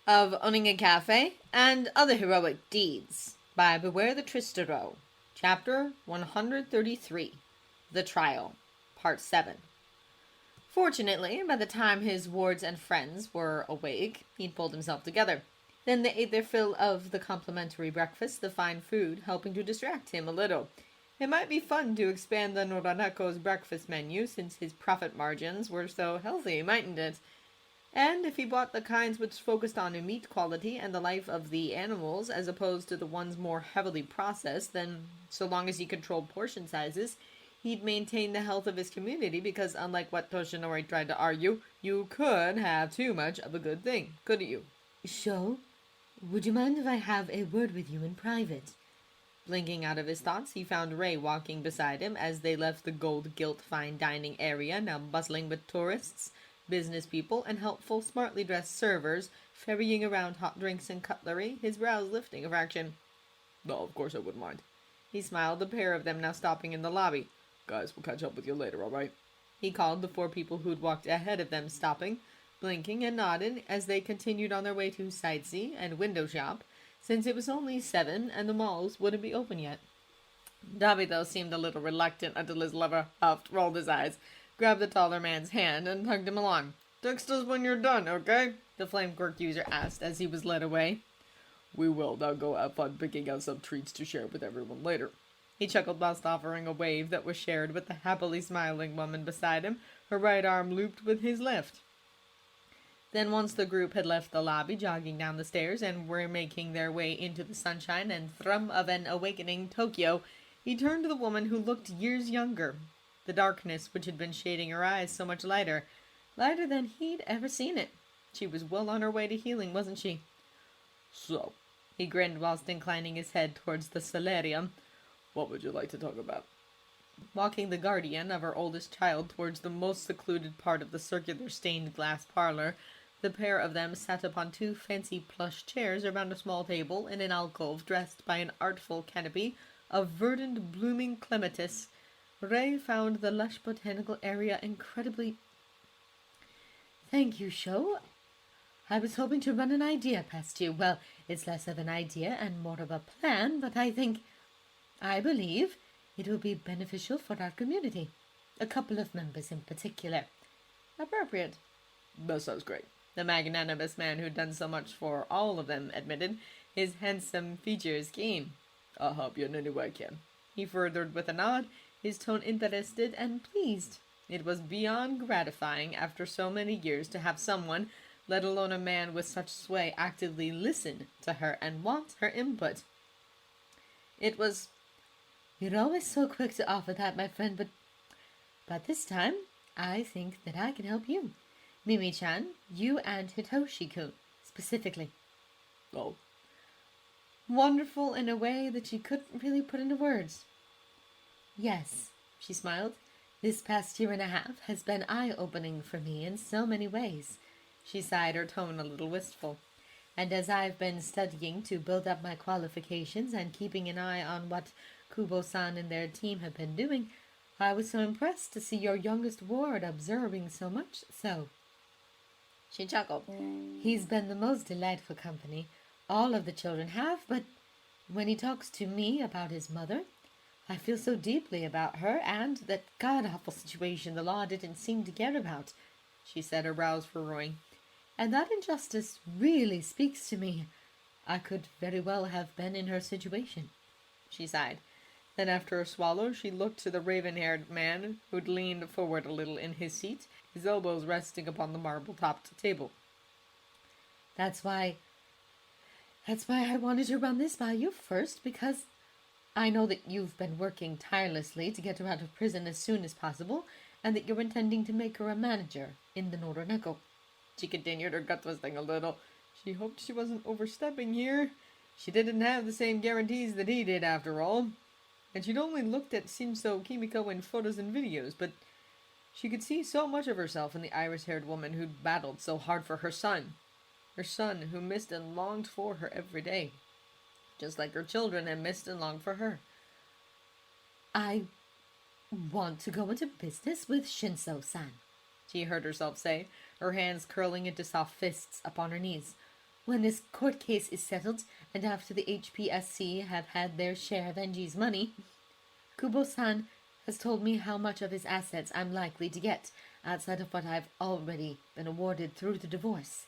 of owning a cafe, and other heroic deeds by Beware the Tristero, Chapter 133, The Trial, Part 7. Fortunately, by the time his wards and friends were awake, he'd pulled himself together. Then they ate their fill of the complimentary breakfast, the fine food helping to distract him a little. It might be fun to expand the Noranako's breakfast menu since his profit margins were so healthy, mightn't it? And if he bought the kinds which focused on meat quality and the life of the animals as opposed to the ones more heavily processed, then so long as he controlled portion sizes, he'd maintain the health of his community because unlike what Toshinori tried to argue, you could have too much of a good thing, couldn't you? Sho, would you mind if I have a word with you in private? Blinking out of his thoughts, he found Ray walking beside him as they left the gold-gilt fine dining area, now bustling with tourists, business people, and helpful, smartly dressed servers ferrying around hot drinks and cutlery, his brows lifting a fraction. No, of course I wouldn't mind. He smiled, the pair of them now stopping in the lobby. Guys, we'll catch up with you later, alright? He called the four people who'd walked ahead of them, stopping, blinking and nodding as they continued on their way to sightsee and window shop, since it was only 7 and the malls wouldn't be open yet. Dobby, though, seemed a little reluctant until his lover huffed, rolled his eyes, grabbed the taller man's hand, and tugged him along. Text us when you're done, okay? The flame quirk user asked as he was led away. We will. Now go have fun picking out some treats to share with everyone later. He chuckled whilst offering a wave that was shared with the happily smiling woman beside him, her right arm looped with his left. Then once the group had left the lobby, jogging down the stairs, and were making their way into the sunshine and thrum of an awakening Tokyo, he turned to the woman who looked years younger. The darkness which had been shading her eyes so much lighter than he'd ever seen it. She was well on her way to healing, wasn't she? So, he grinned whilst inclining his head towards the solarium. What would you like to talk about? Walking the guardian of her oldest child towards the most secluded part of the circular stained glass parlor, the pair of them sat upon 2 fancy plush chairs around a small table in an alcove dressed by an artful canopy of verdant blooming clematis. Ray found the lush botanical area incredibly... Thank you, Sho. I was hoping to run an idea past you. Well, it's less of an idea and more of a plan, but I believe it will be beneficial for our community. A couple of members in particular. Appropriate. That sounds great. The magnanimous man who'd done so much for all of them admitted, his handsome features keen. I'll help you in any way I can. He furthered with a nod, his tone interested and pleased. It was beyond gratifying after so many years to have someone, let alone a man with such sway, actively listen to her and want her input. It was... You're always so quick to offer that, my friend, but this time, I think that I can help you. Mimi-chan, you and Hitoshi-kun, specifically. Oh. Wonderful in a way that she couldn't really put into words. Yes, she smiled. This past year and a half has been eye-opening for me in so many ways. She sighed, her tone a little wistful. And as I've been studying to build up my qualifications and keeping an eye on what Kubo-san and their team have been doing, I was so impressed to see your youngest ward observing so much so. She chuckled. He's been the most delightful company. All of the children have, but when he talks to me about his mother, I feel so deeply about her and that god-awful situation the law didn't seem to care about, she said, her brows furrowing. And that injustice really speaks to me. I could very well have been in her situation. She sighed. Then after a swallow, she looked to the raven-haired man, who'd leaned forward a little in his seat, his elbows resting upon the marble-topped table. That's why I wanted to run this by you first, because I know that you've been working tirelessly to get her out of prison as soon as possible, and that you're intending to make her a manager in the Noroneko. She continued, her gut twisting a little. She hoped she wasn't overstepping here. She didn't have the same guarantees that he did, after all. And she'd only looked at Simso Kimiko in photos and videos, but she could see so much of herself in the iris-haired woman who'd battled so hard for her son who missed and longed for her every day, just like her children had missed and longed for her. I want to go into business with Shinso-san, she heard herself say, her hands curling into soft fists upon her knees. When this court case is settled, and after the HPSC have had their share of NG's money, Kubo-san has told me how much of his assets I'm likely to get, outside of what I've already been awarded through the divorce.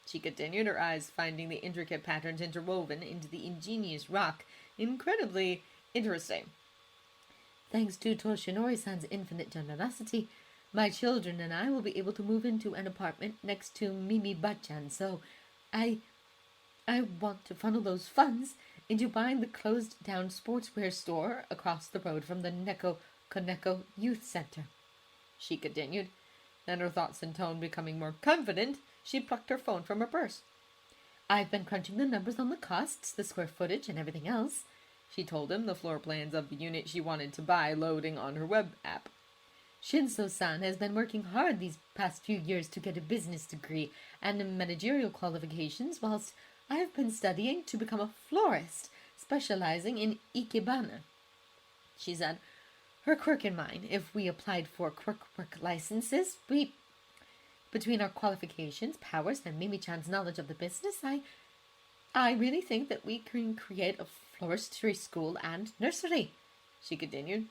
She continued, her eyes finding the intricate patterns interwoven into the ingenious rock incredibly interesting. Thanks to Toshinori-san's infinite generosity, my children and I will be able to move into an apartment next to Mimi Bachan, so I want to funnel those funds into buying the closed-down sportswear store across the road from the Neko Koneko Youth Center. She continued, then her thoughts and tone becoming more confident, she plucked her phone from her purse. I've been crunching the numbers on the costs, the square footage, and everything else. She told him, the floor plans of the unit she wanted to buy loading on her web app. Shinso-san has been working hard these past few years to get a business degree and managerial qualifications, whilst I have been studying to become a florist, specializing in ikebana. She said, her quirk in mind, if we applied for quirk work licenses, between our qualifications, powers, and Mimi-chan's knowledge of the business, I really think that we can create a floristry school and nursery, she continued.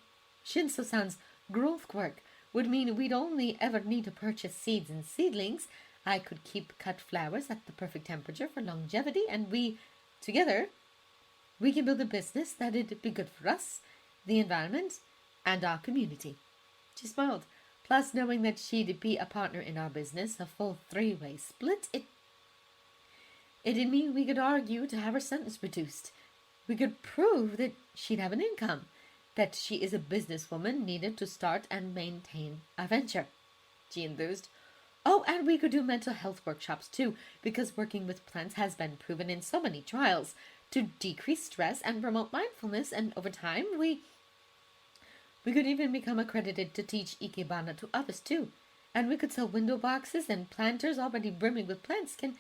Shinso-san's growth quirk would mean we'd only ever need to purchase seeds and seedlings. I could keep cut flowers at the perfect temperature for longevity, and together, we can build a business that'd be good for us, the environment, and our community. She smiled. Plus, knowing that she'd be a partner in our business, a full three-way split, it'd mean we could argue to have her sentence reduced. We could prove that she'd have an income, that she is a businesswoman needed to start and maintain a venture. She enthused. Oh, and we could do mental health workshops too, because working with plants has been proven in so many trials to decrease stress and promote mindfulness, and over time we could even become accredited to teach ikebana to others too. And we could sell window boxes and planters already brimming with plants. Can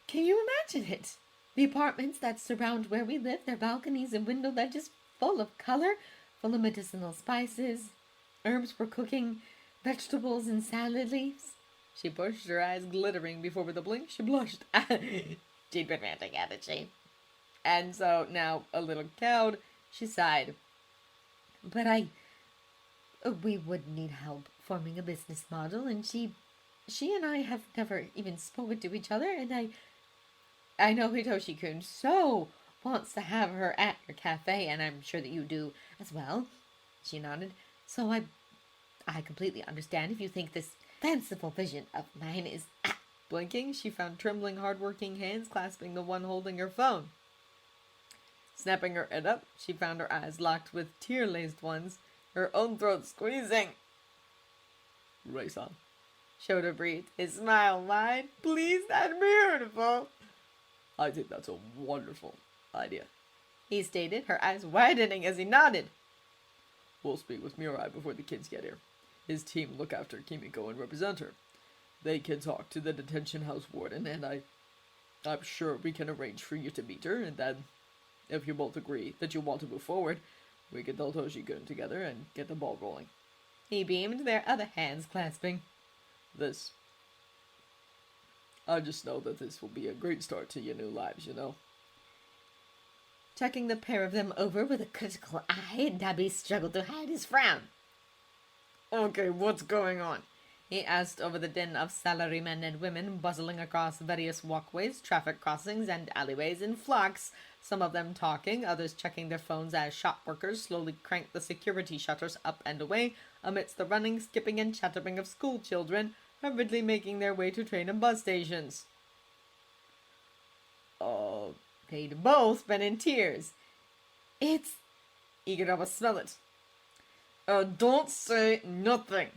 you imagine it? The apartments that surround where we live, their balconies and window ledges full of color, full of medicinal spices, herbs for cooking, vegetables and salad leaves. She pushed, her eyes glittering before with a blink she blushed. She'd been ranting, hadn't she? And so now, a little cowed, she sighed. But we would need help forming a business model, and she and I have never even spoken to each other, and I know Hitoshi-kun so wants to have her at your cafe, and I'm sure that you do as well. She nodded. So I completely understand if you think this fanciful vision of mine is... Blinking, she found trembling, hard-working hands clasping the one holding her phone. Snapping her head up, she found her eyes locked with tear-laced ones, her own throat squeezing. Race on. Shouta breathed, his smile wide. Please, that's beautiful. I think that's a wonderful idea, he stated, her eyes widening as he nodded. We'll speak with Murai before the kids get here. His team look after Kimiko and represent her. They can talk to the detention house warden, and I'm sure we can arrange for you to meet her, and then, if you both agree that you want to move forward, we can tell Toshi-kun together and get the ball rolling. He beamed, their other hands clasping. I just know that this will be a great start to your new lives, you know. Checking the pair of them over with a critical eye, Dabi struggled to hide his frown. Okay, what's going on? He asked over the din of salarymen and women bustling across various walkways, traffic crossings, and alleyways in flocks, some of them talking, others checking their phones as shop workers slowly cranked the security shutters up and away, amidst the running, skipping, and chattering of school children, hurriedly making their way to train and bus stations. They'd both been in tears. It's... Igarawa smelled it. Don't say nothing,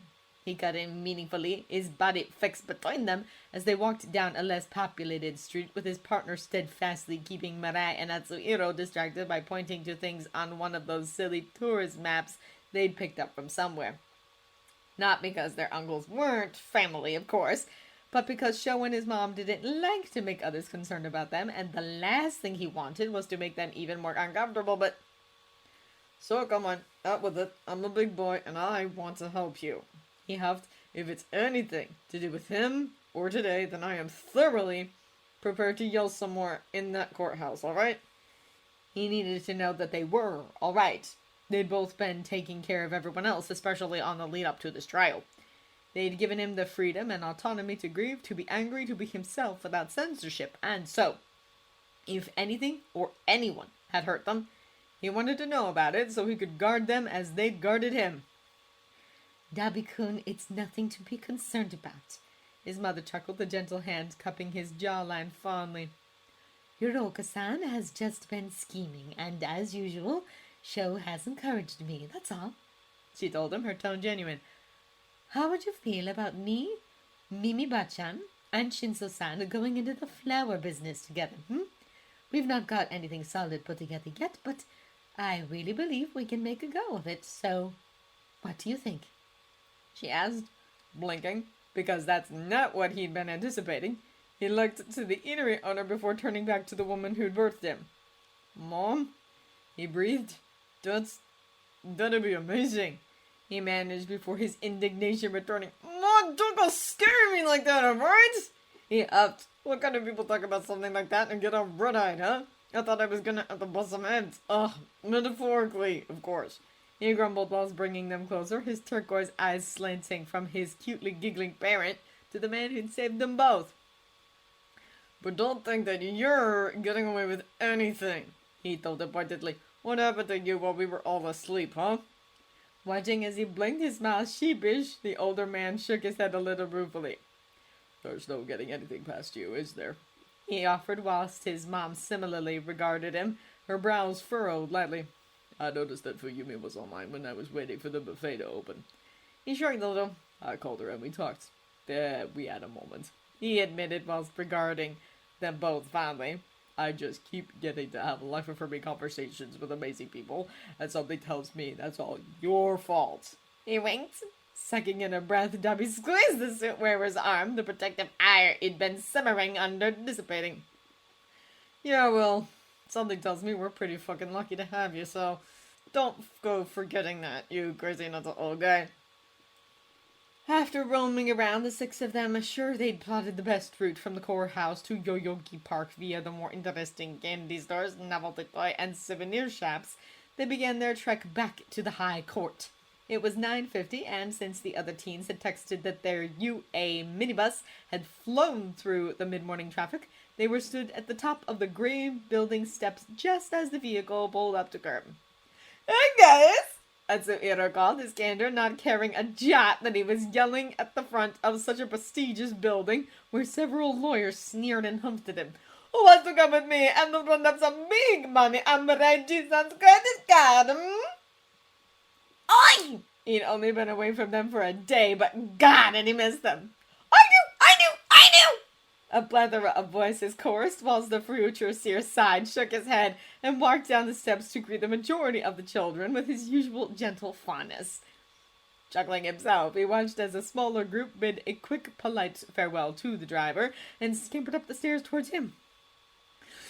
he cut in meaningfully, his body fixed between them as they walked down a less populated street with his partner steadfastly keeping Mirai and Atsuhiro distracted by pointing to things on one of those silly tourist maps they'd picked up from somewhere. Not because their uncles weren't family, of course, but because Sho and his mom didn't like to make others concerned about them, and the last thing he wanted was to make them even more uncomfortable, but... So come on, out with it. I'm a big boy, and I want to help you. He huffed. If it's anything to do with him or today, then I am thoroughly Prepare to yell some more in that courthouse, alright? He needed to know that they were alright. They'd both been taking care of everyone else, especially on the lead up to this trial. They'd given him the freedom and autonomy to grieve, to be angry, to be himself without censorship, and so, if anything or anyone had hurt them, he wanted to know about it so he could guard them as they'd guarded him. Dabi-kun, it's nothing to be concerned about. His mother chuckled, the gentle hand cupping his jawline fondly. Yoroka-san has just been scheming, and as usual, Sho has encouraged me, that's all. She told him, her tone genuine. How would you feel about me, Mimi-bachan, and Shinso-san going into the flower business together, We've not got anything solid put together yet, but I really believe we can make a go of it, so what do you think? She asked, blinking, because that's not what he'd been anticipating. He looked to the eatery owner before turning back to the woman who'd birthed him. Mom? He breathed. That'd be amazing. He managed before his indignation returning. Mom, don't go scaring me like that, alright? He upped. What kind of people talk about something like that and get all red-eyed, huh? I thought I was gonna have to bust some heads. Ugh, metaphorically, of course. He grumbled whilst bringing them closer, his turquoise eyes slanting from his cutely giggling parent to the man who'd saved them both. But don't think that you're getting away with anything, he told them pointedly. What happened to you while we were all asleep, huh? Watching as he blinked, his smile sheepish, the older man shook his head a little ruefully. There's no getting anything past you, is there? He offered whilst his mom similarly regarded him, her brows furrowed lightly. I noticed that Fuyumi was online when I was waiting for the buffet to open. He shrugged a little. I called her and we talked. We had a moment, he admitted whilst regarding them both fondly. I just keep getting to have life-affirming conversations with amazing people, and something tells me that's all your fault. He winked. Sucking in a breath, Dabi squeezed the suit wearer's arm, the protective ire he'd been simmering under dissipating. Yeah, well, something tells me we're pretty fucking lucky to have you, so don't go forgetting that, you crazy little old guy. After roaming around, the six of them assured they'd plotted the best route from the courthouse to Yoyogi Park via the more interesting candy stores, novelty toy, and souvenir shops, they began their trek back to the High Court. It was 9:50, and since the other teens had texted that their UA minibus had flown through the mid-morning traffic, they were stood at the top of the gray building steps just as the vehicle pulled up to curb. Hey guys! Atsuhiro called, his candor not caring a jot that he was yelling at the front of such a prestigious building where several lawyers sneered and humped at him. Who wants to come with me and run up some big money on Reggie-san's credit card, Oi! He'd only been away from them for a day, but God, had he missed them. I knew! A plethora of voices chorused, whilst the future seer sighed, shook his head, and walked down the steps to greet the majority of the children with his usual gentle fondness. Chuckling himself, he watched as a smaller group bid a quick, polite farewell to the driver, and scampered up the stairs towards him.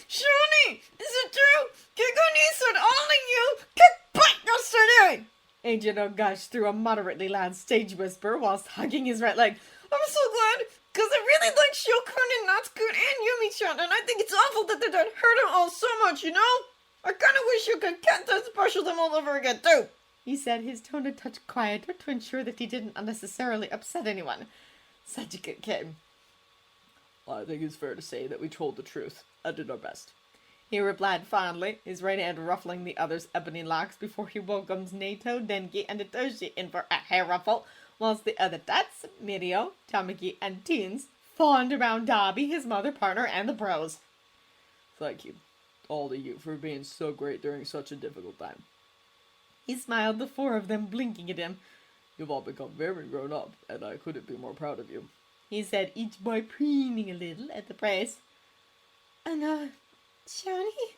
Shoni! Is it true? Kikuni said only you can put your study! Agent gushed through a moderately loud stage whisper whilst hugging his right leg. I'm so glad, because I really like Shokun and Natsuku and Yumi-chan, and I think it's awful that they hurt them all so much, you know? I kind of wish you could get that special them all over again, too, he said, his tone a touch quieter to ensure that he didn't unnecessarily upset anyone. Such a good kid. I think it's fair to say that we told the truth and did our best, he replied fondly, his right hand ruffling the other's ebony locks before he welcomed Nato, Denki, and Itoshi in for a hair ruffle, whilst the other Tats, Mirio, Tamaki, and teens fawned around Dabi, his mother, partner, and the pros. Thank you, all of you, for being so great during such a difficult time. He smiled, the four of them blinking at him. You've all become very grown up, and I couldn't be more proud of you, he said, each boy preening a little at the praise. And, Shoni?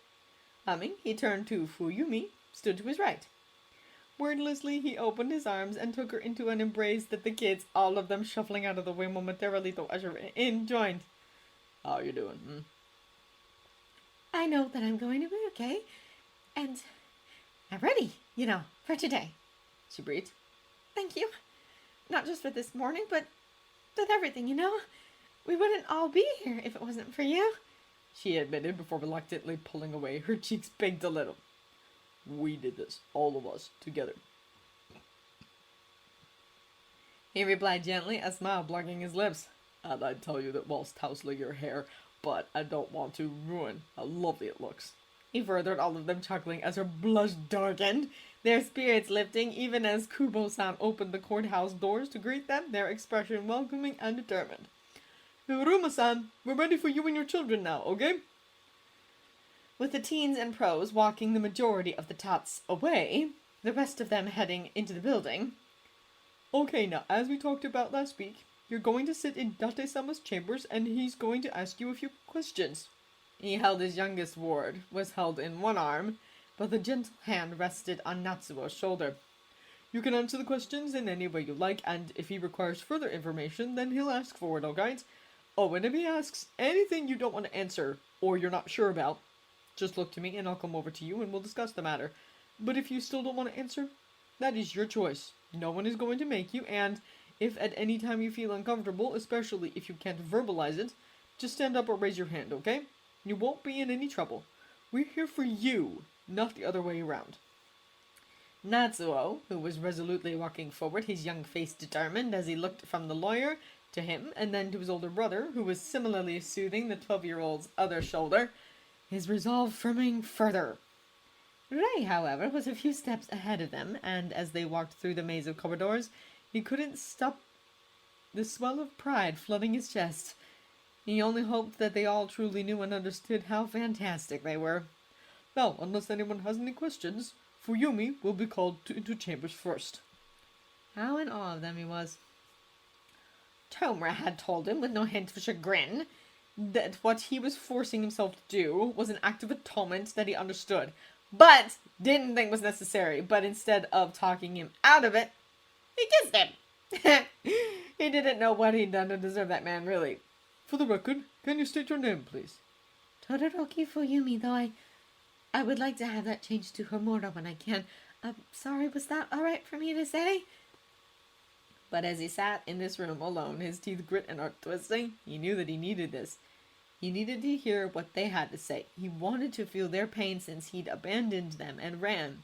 Humming, he turned to Fuyumi, stood to his right. Wordlessly, he opened his arms and took her into an embrace that the kids, all of them shuffling out of the way momentarily to usher in, joined. How you doing, I know that I'm going to be okay, and I'm ready, for today, she breathed. Thank you. Not just for this morning, but with everything, We wouldn't all be here if it wasn't for you, she admitted before reluctantly pulling away. Her cheeks baked a little. We did this, all of us, together. He replied gently, a smile blocking his lips. And I'd tell you that whilst tousling your hair, but I don't want to ruin how lovely it looks. He furthered, all of them chuckling as her blush darkened, their spirits lifting even as Kubo-san opened the courthouse doors to greet them, their expression welcoming and determined. Hiruma-san, we're ready for you and your children now, okay? With the teens and pros walking the majority of the tots away, the rest of them heading into the building. Okay, now, as we talked about last week, you're going to sit in Date-sama's chambers and he's going to ask you a few questions. He held his youngest ward, was held in one arm, but the gentle hand rested on Natsuo's shoulder. You can answer the questions in any way you like, and if he requires further information, then he'll ask for it, alright? Oh, and if he asks anything you don't want to answer, or you're not sure about, just look to me and I'll come over to you and we'll discuss the matter. But if you still don't want to answer, that is your choice. No one is going to make you, and if at any time you feel uncomfortable, especially if you can't verbalize it, just stand up or raise your hand, okay? You won't be in any trouble. We're here for you, not the other way around. Natsuo, who was resolutely walking forward, his young face determined as he looked from the lawyer to him and then to his older brother, who was similarly soothing the 12-year-old's other shoulder, his resolve firming further. Ray, however, was a few steps ahead of them, and as they walked through the maze of corridors, he couldn't stop the swell of pride flooding his chest. He only hoped that they all truly knew and understood how fantastic they were. Now, unless anyone has any questions, Fuyumi will be called into chambers first. How in awe of them he was. Tomura had told him, with no hint of chagrin, that what he was forcing himself to do was an act of atonement that he understood, but didn't think was necessary. But instead of talking him out of it, he kissed him. He didn't know what he'd done to deserve that man, really. For the record, can you state your name, please? Todoroki Fuyumi, though I would like to have that changed to Homura when I can. Sorry, was that alright for me to say? But as he sat in this room alone, his teeth grit and heart twisting, he knew that he needed this. He needed to hear what they had to say. He wanted to feel their pain since he'd abandoned them and ran.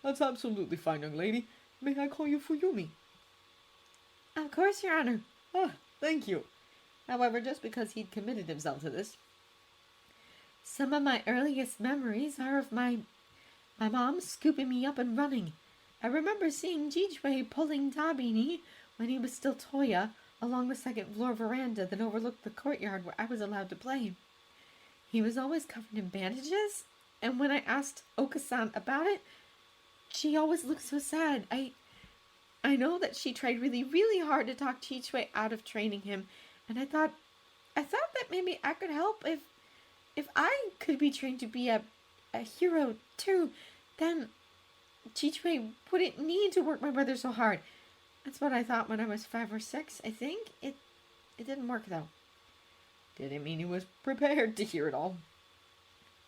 That's absolutely fine, young lady. May I call you Fuyumi? Of course, Your Honor. Ah, thank you. However, just because he'd committed himself to this. Some of my earliest memories are of my mom scooping me up and running. I remember seeing Jijue pulling Tabini when he was still Toya along the second floor veranda that overlooked the courtyard where I was allowed to play. He was always covered in bandages, and when I asked Okasan about it, she always looked so sad. I know that she tried really, really hard to talk Jijue out of training him, and I thought that maybe I could help if I could be trained to be a hero too, then Jijue wouldn't need to work my brother so hard. That's what I thought when I was 5 or 6, I think. It didn't work, though. Didn't mean he was prepared to hear it all.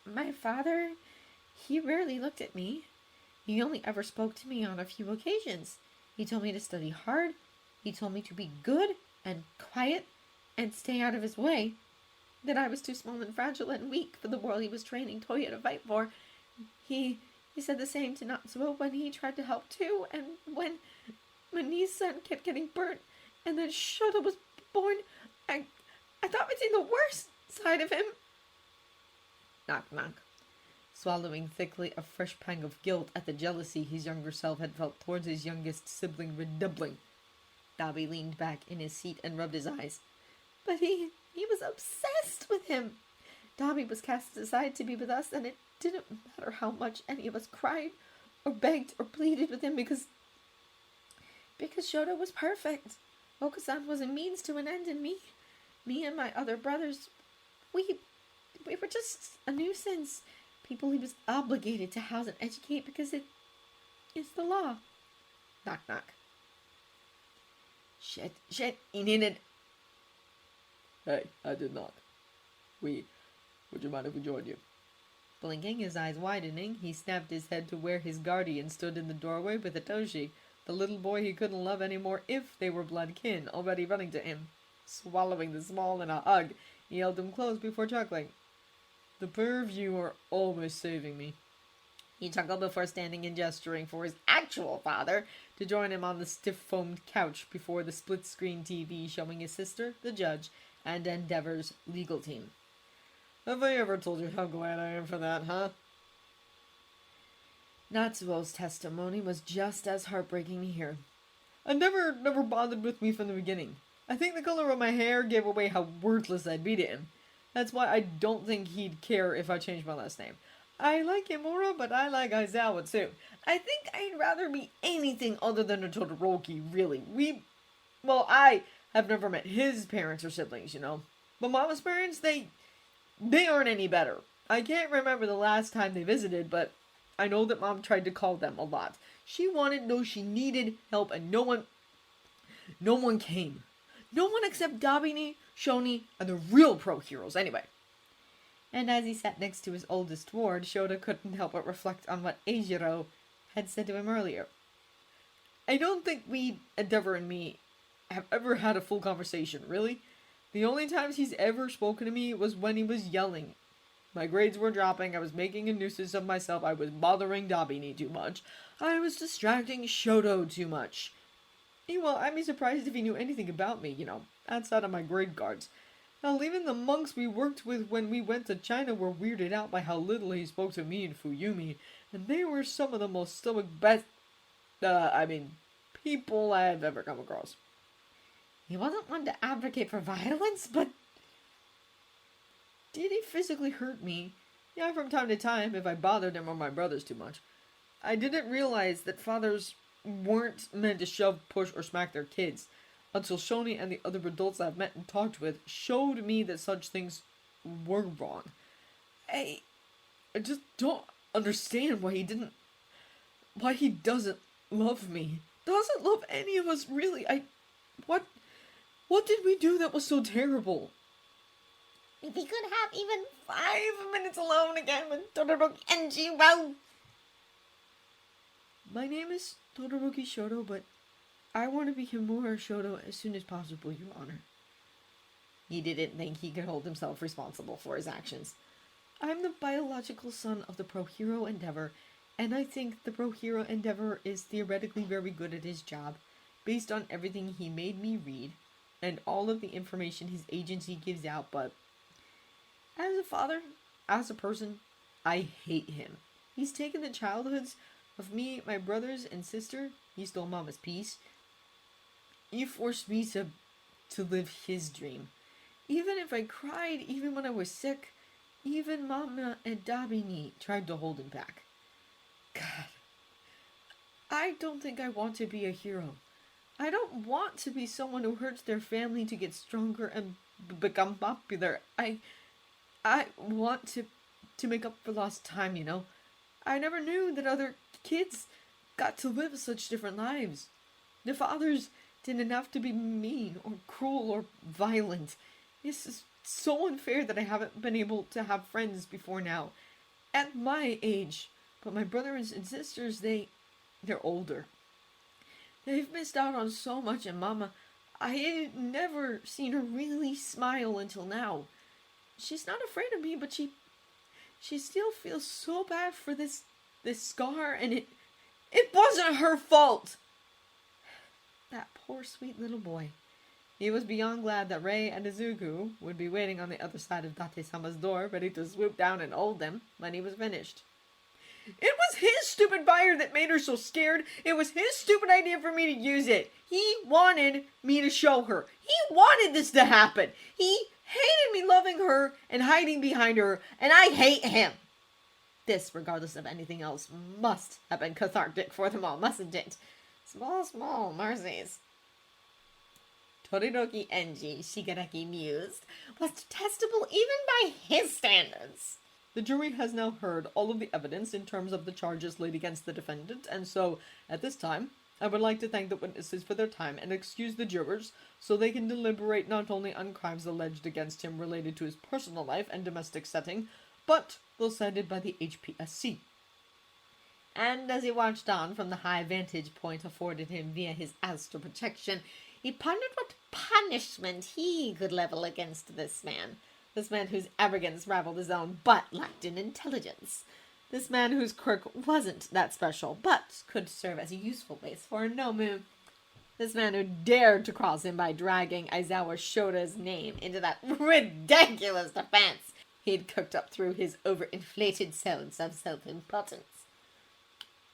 My father, he rarely looked at me. He only ever spoke to me on a few occasions. He told me to study hard. He told me to be good and quiet and stay out of his way. That I was too small and fragile and weak for the world he was training Toya to fight for. He said the same to Natsuo when he tried to help too, and when Nisan kept getting burnt, and then Shouta was born, I thought we'd seen the worst side of him. Knock, knock. Swallowing thickly a fresh pang of guilt at the jealousy his younger self had felt towards his youngest sibling redoubling, Dabi leaned back in his seat and rubbed his eyes. But he was obsessed with him. Dabi was cast aside to be with us, and it didn't matter how much any of us cried or begged or pleaded with him because Shouta was perfect. Okasan was a means to an end, and me and my other brothers, we were just a nuisance. People he was obligated to house and educate because it's the law. Knock, knock. Shit, he needed... Hey, I did not. Would you mind if we joined you? Blinking, his eyes widening, he snapped his head to where his guardian stood in the doorway with Itoshi, the little boy he couldn't love anymore if they were blood kin, already running to him. Swallowing the small in a hug, he held him close before chuckling. The pair of you are always saving me. He chuckled before standing and gesturing for his actual father to join him on the stiff-foamed couch before the split-screen TV showing his sister, the judge, and Endeavor's legal team. Have I ever told you how glad I am for that, huh? Natsuo's testimony was just as heartbreaking to hear. Endeavor never bothered with me from the beginning. I think the color of my hair gave away how worthless I'd be to him. That's why I don't think he'd care if I changed my last name. I like Imura, but I like Aizawa too. I think I'd rather be anything other than a Todoroki, really. I have never met his parents or siblings, you know. But Mama's parents, they aren't any better. I can't remember the last time they visited, but I know that Mom tried to call them a lot. She she needed help, and no one came. No one except Dabini, Shoni, and the real pro heroes, anyway. And as he sat next to his oldest ward, Shouta couldn't help but reflect on what Eijiro had said to him earlier. I don't think Endeavor and me, have ever had a full conversation, really. The only times he's ever spoken to me was when he was yelling. My grades were dropping, I was making a nuisance of myself, I was bothering Dabini too much, I was distracting Shoto too much. Well, I'd be surprised if he knew anything about me, outside of my grade cards. Hell, even the monks we worked with when we went to China were weirded out by how little he spoke to me and Fuyumi, and they were some of the most people I've ever come across. He wasn't one to advocate for violence, but did he physically hurt me? Yeah, from time to time, if I bothered him or my brothers too much. I didn't realize that fathers weren't meant to shove, push, or smack their kids, until Shoni and the other adults I've met and talked with showed me that such things were wrong. I just don't understand why he doesn't love me. Doesn't love any of us, really. What did we do that was so terrible? If he could have even 5 minutes alone again with Todoroki Enji, well... My name is Todoroki Shoto, but I want to be Himura Shoto as soon as possible, Your Honor. He didn't think he could hold himself responsible for his actions. I'm the biological son of the pro hero Endeavor, and I think the pro hero Endeavor is theoretically very good at his job, based on everything he made me read, and all of the information his agency gives out, but as a father, as a person, I hate him. He's taken the childhoods of me, my brothers, and sister. He stole Mama's peace. He forced me to live his dream. Even if I cried, even when I was sick, even Mama and Dabini tried to hold him back. God, I don't think I want to be a hero. I don't want to be someone who hurts their family to get stronger and become popular. I want to make up for lost time, I never knew that other kids got to live such different lives. Their fathers didn't have to be mean or cruel or violent. This is so unfair that I haven't been able to have friends before now. At my age. But my brothers and sisters, they're older. They've missed out on so much, and Mama, I had never seen her really smile until now. She's not afraid of me, but she still feels so bad for this scar, and it wasn't her fault. That poor sweet little boy. He was beyond glad that Rei and Izuku would be waiting on the other side of Date-sama's door, ready to swoop down and hold them when he was finished. It was his stupid fire that made her so scared. It was his stupid idea for me to use it. He wanted me to show her. He wanted this to happen. He hated me loving her and hiding behind her, and I hate him. This, regardless of anything else, must have been cathartic for them all, mustn't it? Small mercies. Todoroki Enji, Shigaraki mused, was detestable even by his standards. The jury has now heard all of the evidence in terms of the charges laid against the defendant, and so, at this time, I would like to thank the witnesses for their time and excuse the jurors so they can deliberate not only on crimes alleged against him related to his personal life and domestic setting, but those cited by the HPSC. And as he watched on from the high vantage point afforded him via his astral projection, He pondered what punishment he could level against this man whose arrogance rivaled his own, but lacked in intelligence. This man whose quirk wasn't that special, but could serve as a useful base for a Nomu. This man who dared to cross him by dragging Aizawa Shouta's name into that ridiculous defense he'd cooked up through his overinflated sense of self-importance.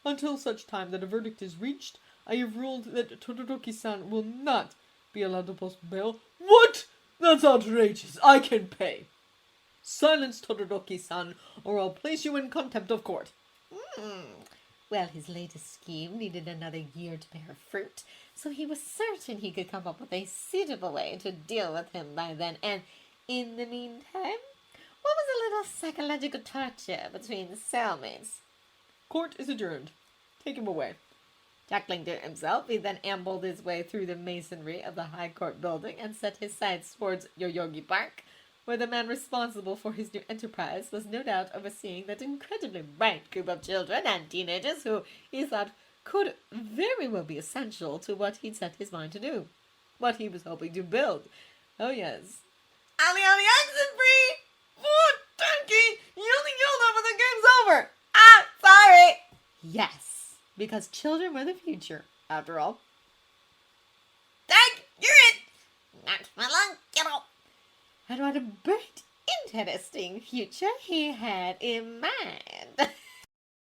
Until such time that a verdict is reached, I have ruled that Todoroki-san will not be allowed to post bail. What? That's outrageous. I can pay. Silence, Todoroki-san, or I'll place you in contempt of court. Well, his latest scheme needed another year to bear fruit, so he was certain he could come up with a suitable way to deal with him by then. And in the meantime, what was a little psychological torture between the cellmates? Court is adjourned. Take him away. Chuckling to himself, he then ambled his way through the masonry of the High Court building and set his sights towards Yoyogi Park, where the man responsible for his new enterprise was no doubt overseeing that incredibly bright group of children and teenagers who, he thought, could very well be essential to what he'd set his mind to do, what he was hoping to build. Oh, yes. Ali exit free! Oh, donkey! Yield over, the game's over! Ah, sorry! Yes, because children were the future, after all. Thank you're it! Not for long, kiddo! And what a bright, interesting future he had in mind.